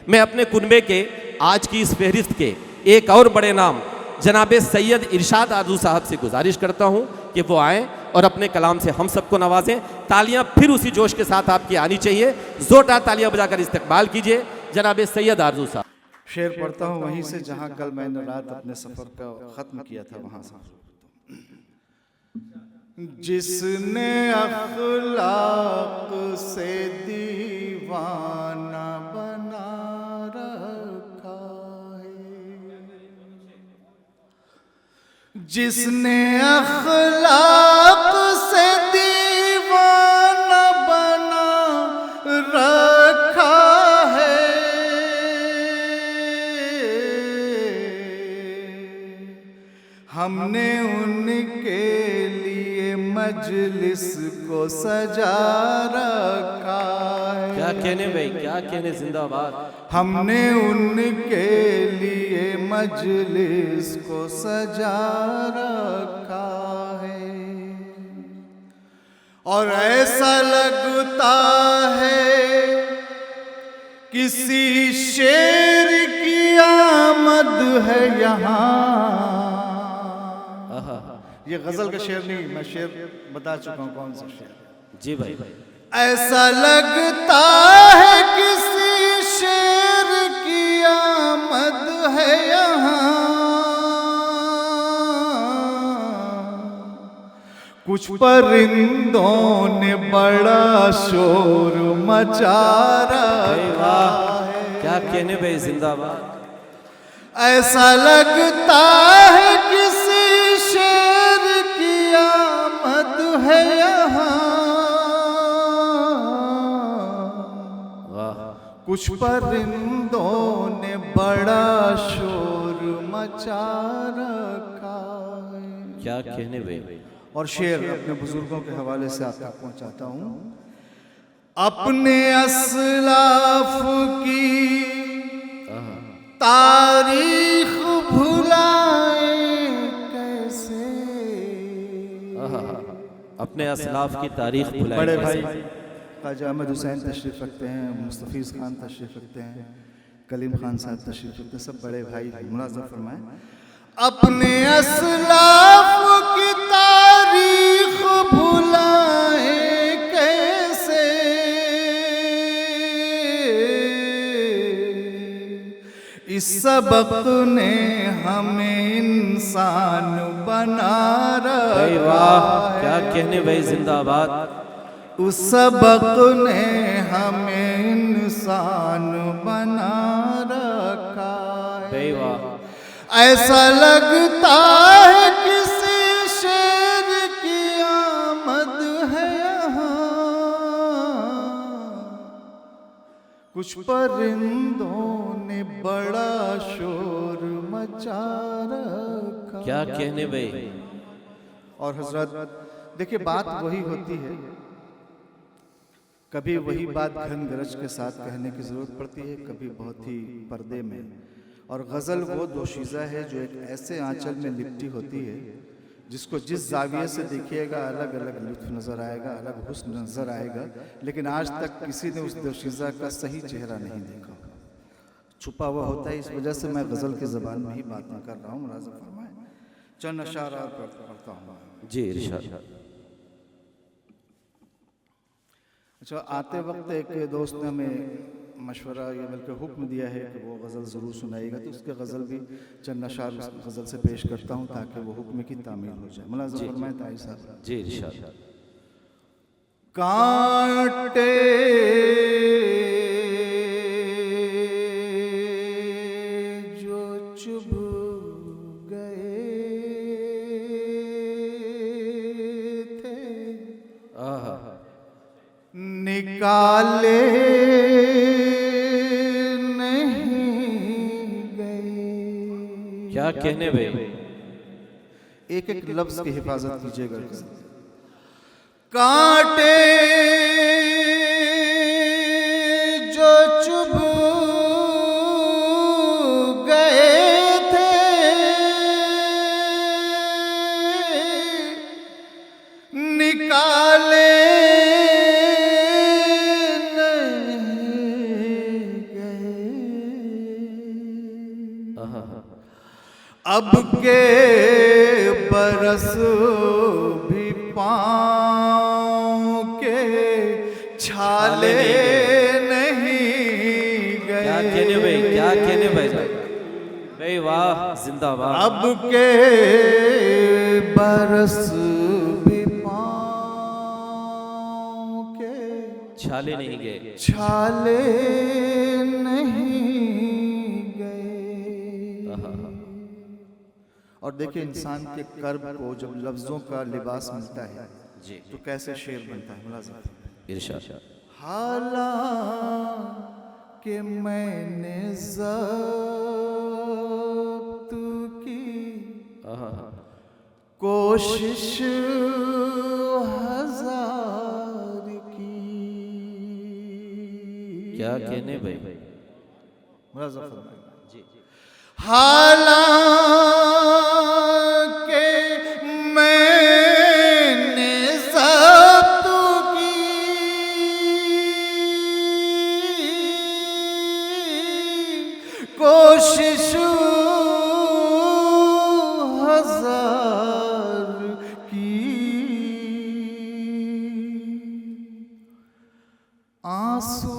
मैं अपने कुनबे के आज की इस फहरिस्त के एक और बड़े नाम जनाब सैयद इरशाद आरजू साहब से गुजारिश करता हूँ कि वो आएँ और अपने कलाम से हम सबको नवाजें। तालियां फिर उसी जोश के साथ आपकी आनी चाहिए, जोरदार तालियां बजाकर इस्तकबाल कीजिए जनाब सैयद आरजू साहब। शेर पढ़ता हूँ वहीं से जहाँ कल मैंने रात अपने सफ़र का ख़त्म किया था, वहाँ से। जिसने अखलाक से दीवाना बना रखा है, जिसने अखलाक से दीवाना बना रखा है, हमने उनके लिए मजलिस को सजा रखा है। क्या कहने भाई, क्या कहने, जिंदाबाद। हमने उनके लिए मजलिस को सजा रखा है, और ऐसा लगता है किसी शेर की आमद है यहाँ। ये गजल का शेर नहीं, मैं शेर बता चुका हूँ कौन सा शेर। जी भाई। ऐसा लगता है किसी शेर की आमद है यहाँ, कुछ परिंदों ने बड़ा शोर मचा रखा है। क्या कहने भाई, जिंदाबाद। ऐसा लगता है किसी शेर की आमद है यहाँ, कुछ परिंदों ने बड़ा शोर मचा रखा है। क्या कहने भाई। और शेर अपने बुजुर्गों के हवाले से आप तक पहुंचाता हूं। अपने अस्लाफ की तारीख भुलाए कैसे, अपने असलाफ की तारीख भुलाए। बड़े भाई ख्वाजा अहमद हुसैन तशरीफ़ रखते हैं, मुस्तफ़ीज़ खान तशरीफ़ रखते हैं, कलीम खान साहब तशरीफ़ रखते हैं, सब बड़े भाई मुलाज़ा फरमाएं। अपने अस्लाफ की तारीख भुलाए कैसे, इस सबक ने हमें इंसान बना रखा है। क्या कहने भाई, जिंदाबाद। उस सबक ने हमें इंसान बना रखा है। ऐसा लगता है किसी शेर की आमद है यहाँ, कुछ परिंदों ने बड़ा शोर मचा रखा। क्या कहने भाई। और हजरत देखिए, बात वही होती है, कभी वही बात घन गरज के साथ कहने की ज़रूरत पड़ती है, कभी बहुत ही पर्दे में। और गज़ल वो दोशीज़ा है जो एक ऐसे आंचल में लिपटी होती है जिसको जिस जाविये से देखिएगा अलग अलग लुत्फ़ नज़र आएगा, अलग हुस्न नज़र आएगा, लेकिन आज तक किसी ने उस दोशीज़ा का सही चेहरा नहीं देखा, छुपा हुआ होता है। इस वजह से मैं गज़ल की ज़बान में ही बात कर रहा हूँ। मुलाज़ा फरमाएं, चंद अशारा पढ़ता हूँ। जी इरशाद। अच्छा, आते वक्त एक दोस्त ने हमें मशवरा या बल्कि हुक्म दिया है कि वो गज़ल ज़रूर सुनाएगा, तो उसके गज़ल भी चंद अशार गज़ल से पेश करता हूँ ताकि वो हुक्म की तामील हो जाए। मुलाज़ा फरमाएं ताई साहब। जी इरशाद। कांटे जो चुभ गए थे, निकाले क्या कहने भाई। एक एक लफ्ज की हिफाजत कीजिएगा। कांटे जो चुभ गए थे, निकाले नहीं गए। अब के बरस भी पाँव के छाले नहीं गए। क्या कहने भाई, क्या कहने भाई साहब, भाई वाह, जिंदाबाद। अब के बरस भी पाँव के छाले नहीं गए। छाले नहीं गए। और देखिए इंसान के कर्म को जब लफ्जों का लिबास मिलता है जी, तो कैसे शेर बनता है। मुलाज़िम इरशाद। हालांकि मैंने ज़ब्त की कोशिश हजार की। क्या कहने भाई, मुलाज़िम फरमाइए। जी, हालांकि मैंने ज़ब्त की कोशिश हजार की, आंसू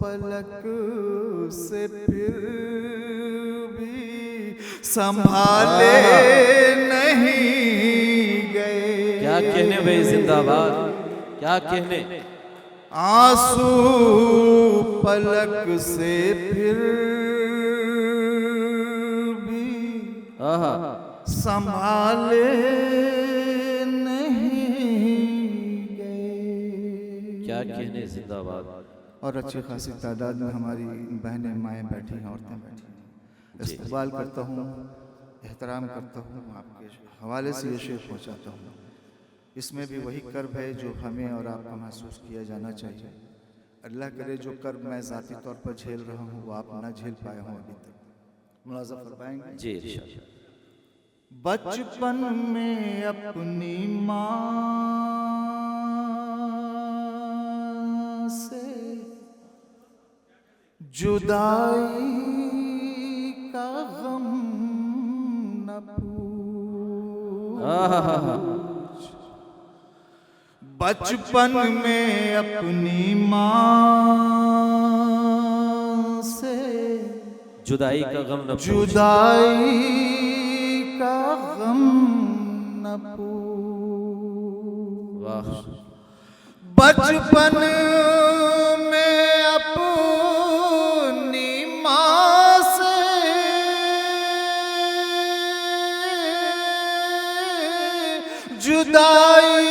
पलक से फिर भी संभाले नहीं गए। क्या कहने भाई, जिंदाबाद। क्या कहने, आंसू पलक से फिर भी संभाले नहीं गए। क्या कहने, जिंदाबाद। और अच्छी खासी तादाद में हमारी बहनें माएँ बैठी हैं, औरतें बैठी हैं। इस्तकबाल करता हूँ, एहतराम करता हूँ, आपके हवाले से ये शेर पहुँचाता हूँ। इसमें भी वही कर्ब है जो हमें और आपको महसूस किया जाना चाहिए। अल्लाह करे जो कर्ब मैं ज़ाती तौर पर झेल रहा हूँ वो आप ना झेल पाए हों अभी तक। मुलाज़ा फरमाएंगे जी, इरशाद। बचपन में अपनी माँ से जुदाई का गम न पूछ। बचपन में अपनी माँ से जुदाई का गम न पूछ। जुदाई का गम न पूछ। वाह, बचपन में अपनी माँ से जुदाई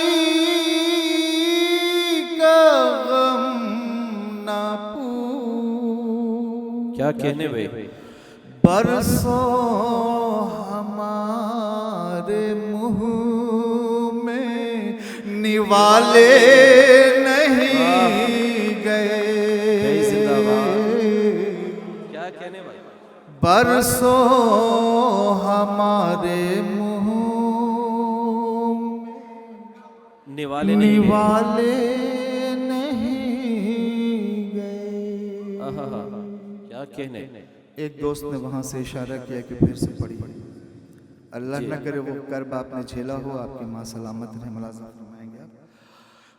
का गम न पूछ। क्या कहने भाई, बरसों हमारे मुंह में निवाले नहीं गए। क्या कहने भाई, बरसों हमारे मुंह निवाले नहीं गए। निवाले नहीं गए। क्या कहने, एक दोस्त ने वहां से इशारा किया कि फिर से पढ़ी। अल्लाह न करे वो कर्ब आपने झेला हो, आपकी माँ सलामत रहे। मुलाज़ा फरमाएंगे आप।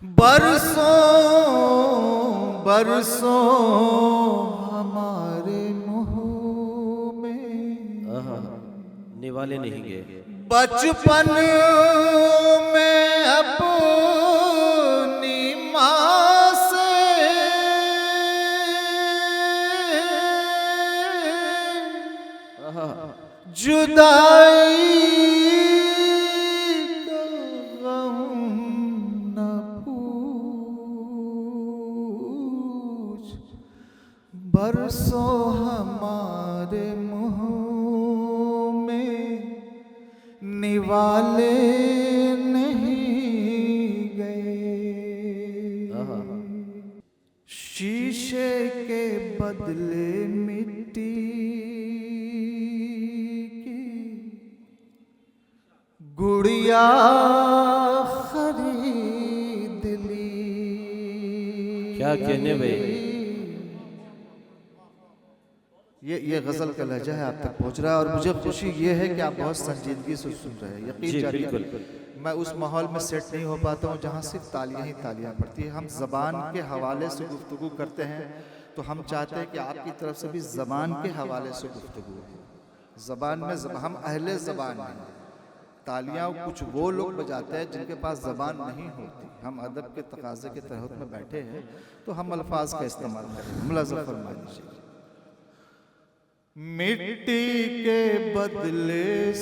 बरसों बरसों हमारे मुंह में निवाले नहीं गए। बचपन में अपनी माँ से जुदाई का गम न पूछ। बरसों हमारे मुंह में निवाले नहीं गए। शीशे के बदले मिट्टी गुड़िया खरीद ली। क्या कहने भाई, ये गज़ल का लहजा है, आप तक पहुंच रहा है। और मुझे खुशी ये है कि आप बहुत संजीदगी से सुन रहे हैं। यकीन जी जानिए, बिल्कुल। मैं उस माहौल में सेट नहीं हो पाता हूँ जहाँ सिर्फ तालियां ही तालियां पड़ती हैं। हम ज़बान के हवाले से गुफ्तगू करते हैं, तो हम चाहते हैं कि आपकी तरफ से भी ज़बान के हवाले से गुफ्तगू हो। ज़बान में हम अहले ज़बान हैं। तालियां कुछ वो लोग बजाते हैं जिनके पास ज़बान नहीं होती। हम अदब के तकाज़े के तहत में बैठे हैं, तो हम अल्फाज का इस्तेमाल करें। मुलाज़ा फरमा दीजिए। मिट्टी के बदले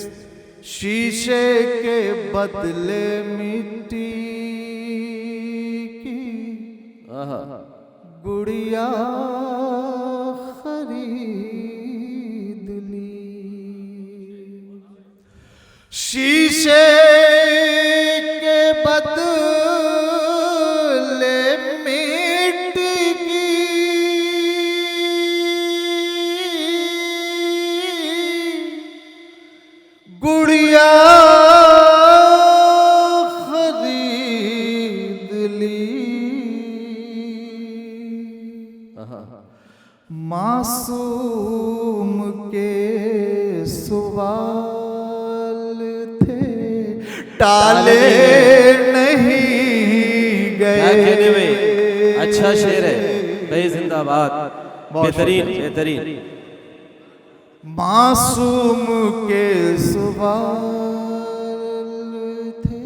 शीशे के बदले मिट्टी की गुड़िया खरीद ली। शीशे के बदले मिट्टी की गुड़िया खरीद ली। मासूम के सवाल थे, टाले नहीं गए। अच्छा शेर है भाई, जिंदाबाद, बेहतरीन बेहतरीन। मासूम के सवाल थे,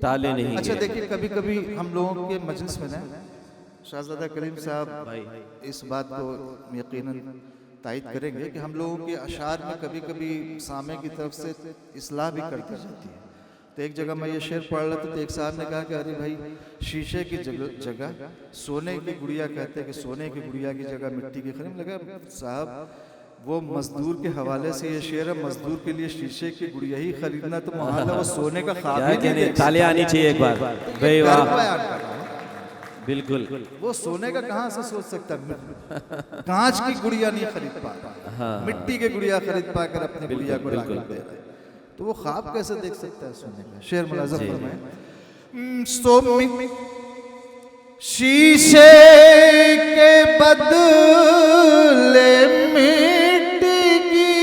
टाले नहीं। अच्छा देखिए, कभी कभी हम लोगों के मजलिस में ना शाहज़ादा करीम साहब इस बात को यकीनन तायद करेंगे कि हम लोगों के अशार में कभी कभी सामे की तरफ से इस्लाह भी कर दी जाती है। तो एक जगह मैं ये शेर पढ़ रहा था, तो एक साहब ने कहा कि अरे भाई, शीशे की जगह सोने की गुड़िया कहते हैं कि सोने की गुड़िया की जगह मिट्टी की खरीद। लगा साहब, वो मजदूर के हवाले से ये शेर है, मजदूर के लिए शीशे की गुड़िया ही खरीदना तो मुहाल है, वो सोने का ख्वाब ही नहीं देख। तालियां आनी चाहिए एक बार भाई, वाह बिल्कुल। वो सोने का कहाँ से सोच सकता है? कांच की गुड़िया नहीं खरीद पा रहा, मिट्टी की गुड़िया खरीद पाकर अपने गुड़िया को राग़िब दे रहा है, तो वो ख्वाब कैसे देख सकता है सोने का? शेर मुलाज़ा फरमाएं। शीशे के बदले मिट्टी की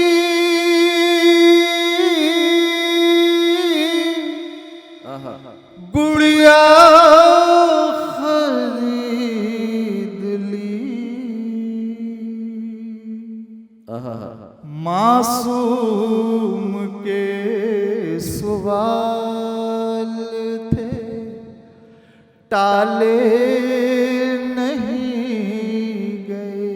गुड़िया खरीद ली। मासूम के सवाल थे, टाले नहीं गए।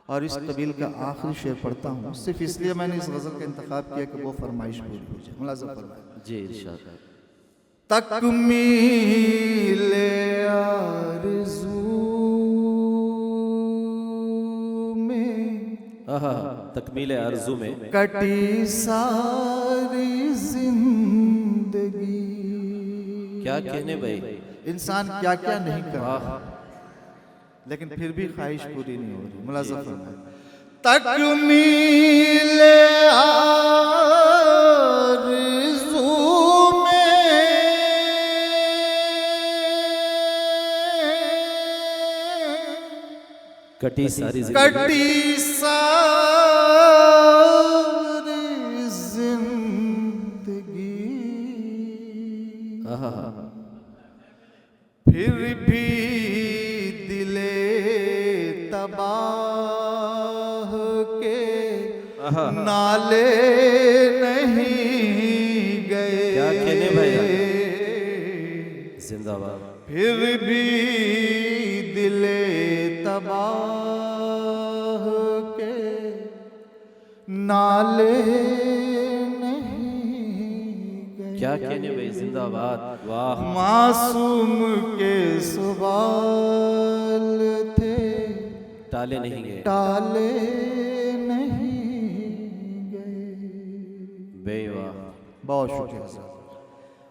और इस कबील का आखिरी शेर पढ़ता हूँ, सिर्फ इसलिए मैंने इस गज़ल का इंतखाब किया कि वो फरमाइश पूरी हो जाए। मुलाज़ा फरमाएं। जी इरशाद। तकमीले आरज़ू में, तकमीले आरज़ू में कटी सारी जिंदगी। क्या कहने भाई, इंसान क्या क्या नहीं कर रहा, लेकिन फिर भी ख्वाहिश पूरी नहीं हो रही। मुलाज़ा फरमाएं। तकमीले आरज़ू में, कटी सारी कटी सारी जिंदगी। फिर भी दिले तबाह के नाले नहीं गए। क्या कहने भाई, जिंदाबाद। फिर भी दिले तबाह के नाले क्या कहने भाई, जिंदाबाद, वाह। मासूम के सवाल थे, टाले नहीं गए, टाले नहीं गए। बेवाह। बहुत शुक्रिया।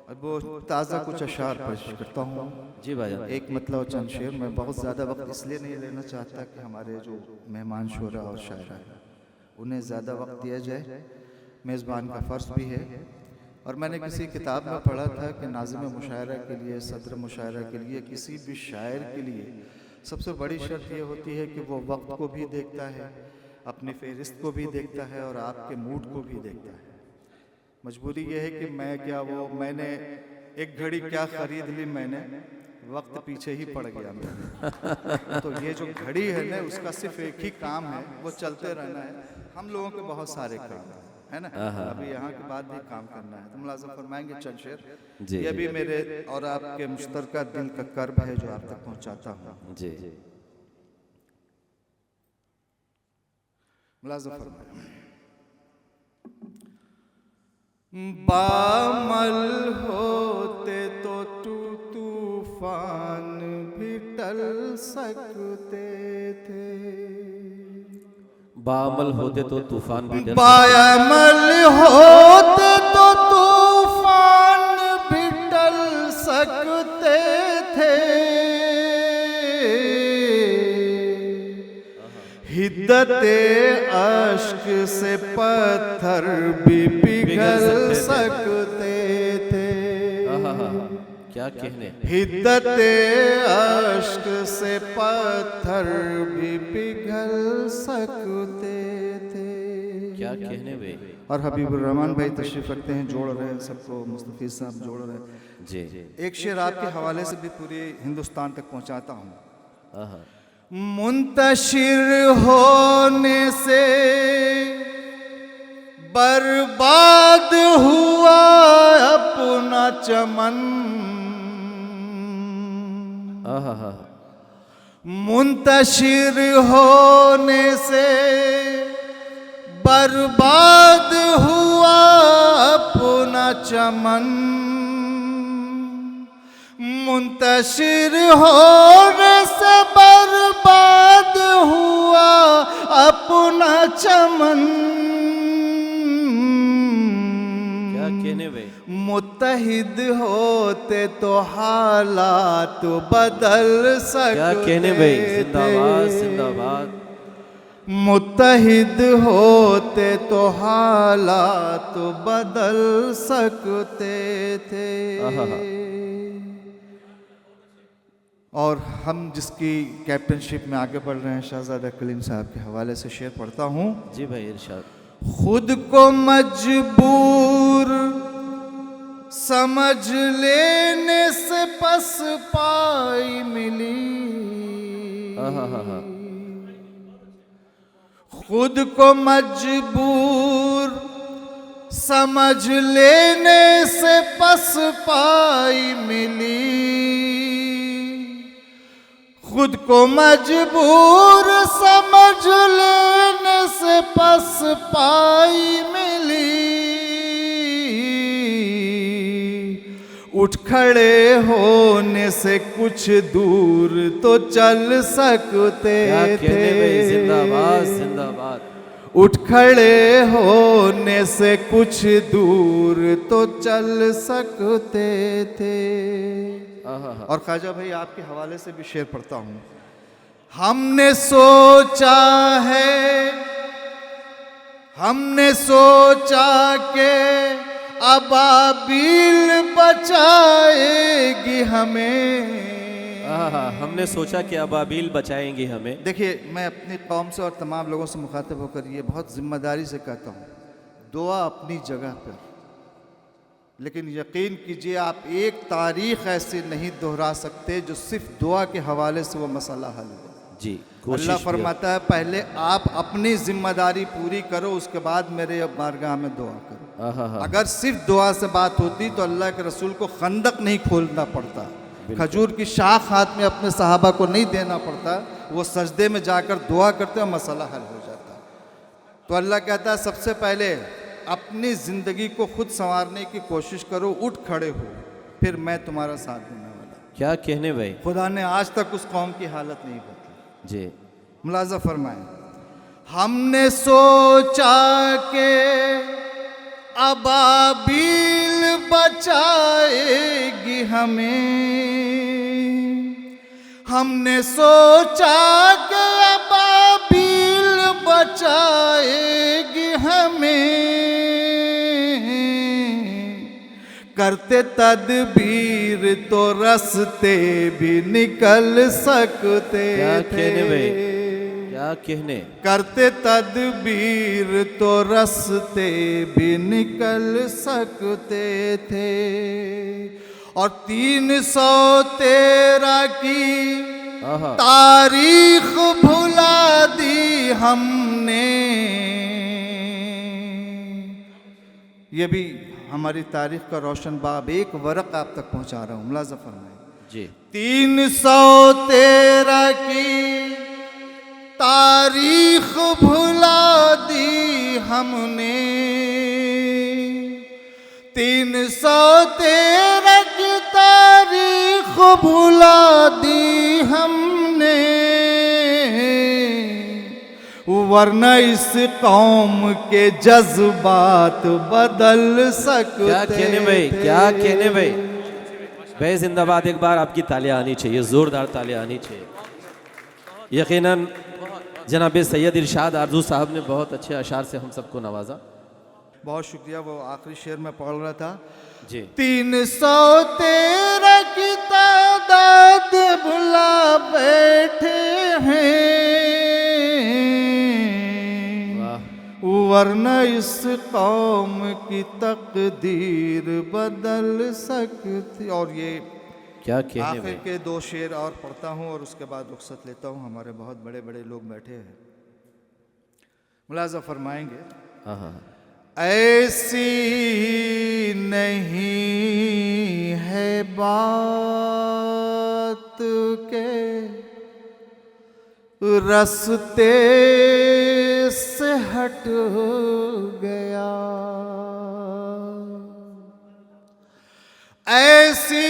अब वो ताज़ा कुछ अशार पेश करता हूँ। जी भाई। एक मतलब चंद शेर। मैं बहुत ज़्यादा वक्त इसलिए नहीं लेना चाहता कि हमारे जो मेहमान शोरा और शायरा हैं उन्हें ज़्यादा वक्त दिया जाए, मेज़बान का फ़र्ज़ भी है। और मैंने किसी किताब में पढ़ा था कि नाज़िम मुशायरा के लिए, सदर मुशायरा के लिए, किसी भी शायर के लिए सबसे बड़ी शर्त ये होती है कि वो वक्त को भी देखता है, अपनी फहरिस्त को भी देखता है और आपके मूड को भी देखता है। मजबूरी ये है कि मैंने एक घड़ी क्या खरीद ली, मैंने वक्त पीछे ही पड़ गया मेरा। तो ये जो घड़ी है ना, उसका सिर्फ एक ही काम है, वो चलते रहना है। हम लोगों के बहुत सारे काम है ना, अभी यहाँ के बाद भी काम करना है। तो मुलाज़ा फरमाएंगे चंद शेर, ये भी मेरे और आपके मुश्तरका दिल का कर्ब है जो आप तक पहुँचाता हूँ जी। मुलाज़ा फरमाएं। बामल होते तो तूफान भी टल सकते थे, बामल होते तो तूफान भी डर बामल होते तो तूफान भी टल सकते थे, हिद्दते अश्क से पत्थर भी पिघल सकते थे। क्या कहने, हिद्दते अश्क से पत्थर भी पिघल सकते थे। क्या कहने भाई। और हबीबुर रहमान भाई तशरीफ रखते हैं, जोड़ रहे हैं सबको, मुस्तफीज साहब जोड़ रहे हैं जी। एक शेर आपके हवाले से भी पूरे हिंदुस्तान तक पहुंचाता हूँ। मुंतशिर होने से बर्बाद हुआ अपना चमन, मुंतशिर होने से बर्बाद हुआ अपना चमन, मुंतशिर होने से बर्बाद हुआ अपना चमन। क्या कहने भाई। मुत्तहिद होते तो हालात बदल सकते। क्या कहने भाई, जिंदाबाद जिंदाबाद। मुत्तहिद होते तो हालात बदल सकते थे। और हम जिसकी कैप्टनशिप में आगे बढ़ रहे हैं, शहजादा कलीम साहब के हवाले से शेर पढ़ता हूँ। जी भाई इरशाद। खुद को मजबूर समझ लेने से पसपाई मिली, खुद को मजबूर समझ लेने से पसपाई मिली, खुद को मजबूर समझ लेने से पसपाई मिली, उठ खड़े होने से कुछ दूर तो चल सकते थे। जिंदाबाद जिंदाबाद। उठ खड़े होने से कुछ दूर तो चल सकते थे। और ख्वाजा भाई आपके हवाले से भी शेर पढ़ता हूँ। हमने सोचा है, हमने सोचा के अबाबील बचाएगी हमें। हमने सोचा कि अबाबील बचाएंगी हमें। देखिए, मैं अपनी कौम से और तमाम लोगों से मुखातिब होकर ये बहुत जिम्मेदारी से कहता हूँ, दुआ अपनी जगह पर, लेकिन यकीन कीजिए आप एक तारीख ऐसी नहीं दोहरा सकते जो सिर्फ दुआ के हवाले से वो मसला हल हो। जी। अल्लाह फरमाता है पहले आप अपनी जिम्मेदारी पूरी करो, उसके बाद मेरे बारगाह में दुआ करो। अगर सिर्फ दुआ से बात होती तो अल्लाह के रसूल को खंदक नहीं खोलना पड़ता, खजूर की शाख हाथ में अपने सहाबा को नहीं देना पड़ता, वो सजदे में जाकर दुआ करते और मसला हल हो जाता। तो अल्लाह कहता है सबसे पहले अपनी ज़िंदगी को खुद संवारने की कोशिश करो, उठ खड़े हो, फिर मैं तुम्हारा साथ देने वाला। क्या कहने भाई। खुदा ने आज तक उस कौम की हालत नहीं बदली। जी। मुलाज़ा फरमाएं। हमने सोचा के अबाबील बचाएगी हमें, हमने सोचा के अबाबील बचाएगी हमें, करते तदबीर तो रास्ते भी निकल सकते क्या थे। कहने भाई, क्या कहने। करते तदबीर तो रास्ते भी निकल सकते थे। और 313 की आहा, तारीख भुला दी हमने। ये भी हमारी तारीख का रोशन बाब, एक वरक आप तक पहुंचा रहा हूं, मुलाज़ा फरमाएं जी। 313 की तारीख भुला दी हमने। 313 की तारीख भुला दी हमने। वरना इस कौम के जज्बात बदल सकते क्या कहने भाई, थे। क्या कहने भाई। भाई जिंदाबाद, एक बार आपकी तालियां आनी चाहिए, जोरदार तालियां आनी चाहिए। यकीनन जनाब सैयद इरशाद आरजू साहब ने बहुत अच्छे अशार से हम सबको नवाजा। बहुत शुक्रिया। वो आखिरी शेर में पढ़ रहा था जी। 313 की तादाद भुला बैठे हैं। वरना इस कौम की तकदीर बदल सकती। और ये क्या कहने आखिर भाई। के 2 शेर और पढ़ता हूँ और उसके बाद रुख्सत लेता हूँ। हमारे बहुत बड़े बड़े लोग बैठे हैं, मुलाज़ा फरमाएंगे। हाँ हाँ, ऐसी नहीं है बात के रास्ते से हट गया। ऐसी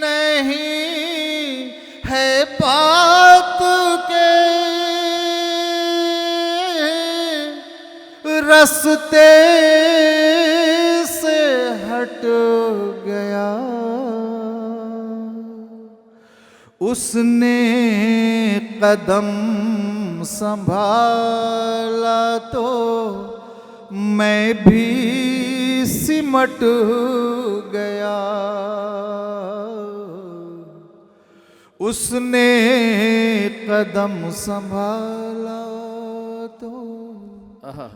नहीं है बात के रास्ते से हट गया। उसने कदम संभाला तो मैं भी सिमट गया। उसने कदम संभाला तो।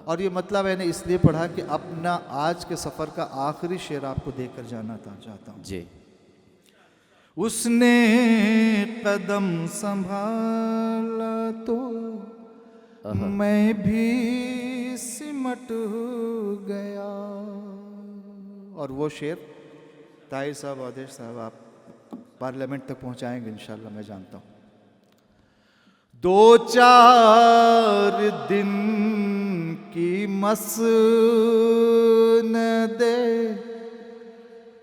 और ये मतलब मैंने इसलिए पढ़ा कि अपना आज के सफ़र का आखिरी शेर आपको देकर जाना चाहता हूँ जी। उसने कदम संभाला तो मैं भी सिमट गया। और वो शेर ताहिर साहब, आदेश साहब, आप पार्लियामेंट तक पहुंचाएंगे इंशाल्लाह, मैं जानता हूं। 2-4 दिन की मसनदे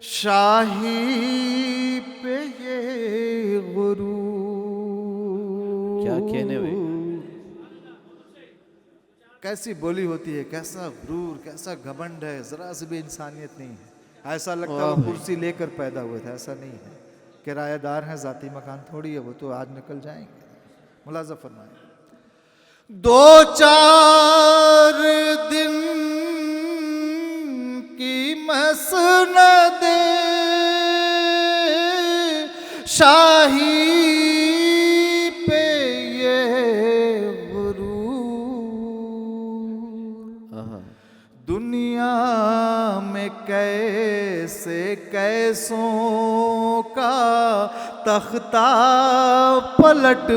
शाही पे ये गुरूर। क्या कहने भाई। कैसी बोली होती है, कैसा गुरूर, कैसा घमंड है, जरा से भी इंसानियत नहीं है। ऐसा लगता है वो कुर्सी लेकर पैदा हुए थे, ऐसा नहीं है। किराएदार हैं, जाती मकान थोड़ी है, वो तो आज निकल जाएंगे। मुलाज़ा फरमाए। 2-4 दिन की मसनदे शाही पे ये गुरूर। दुनिया में कैसे कैसों का तख्ता पलट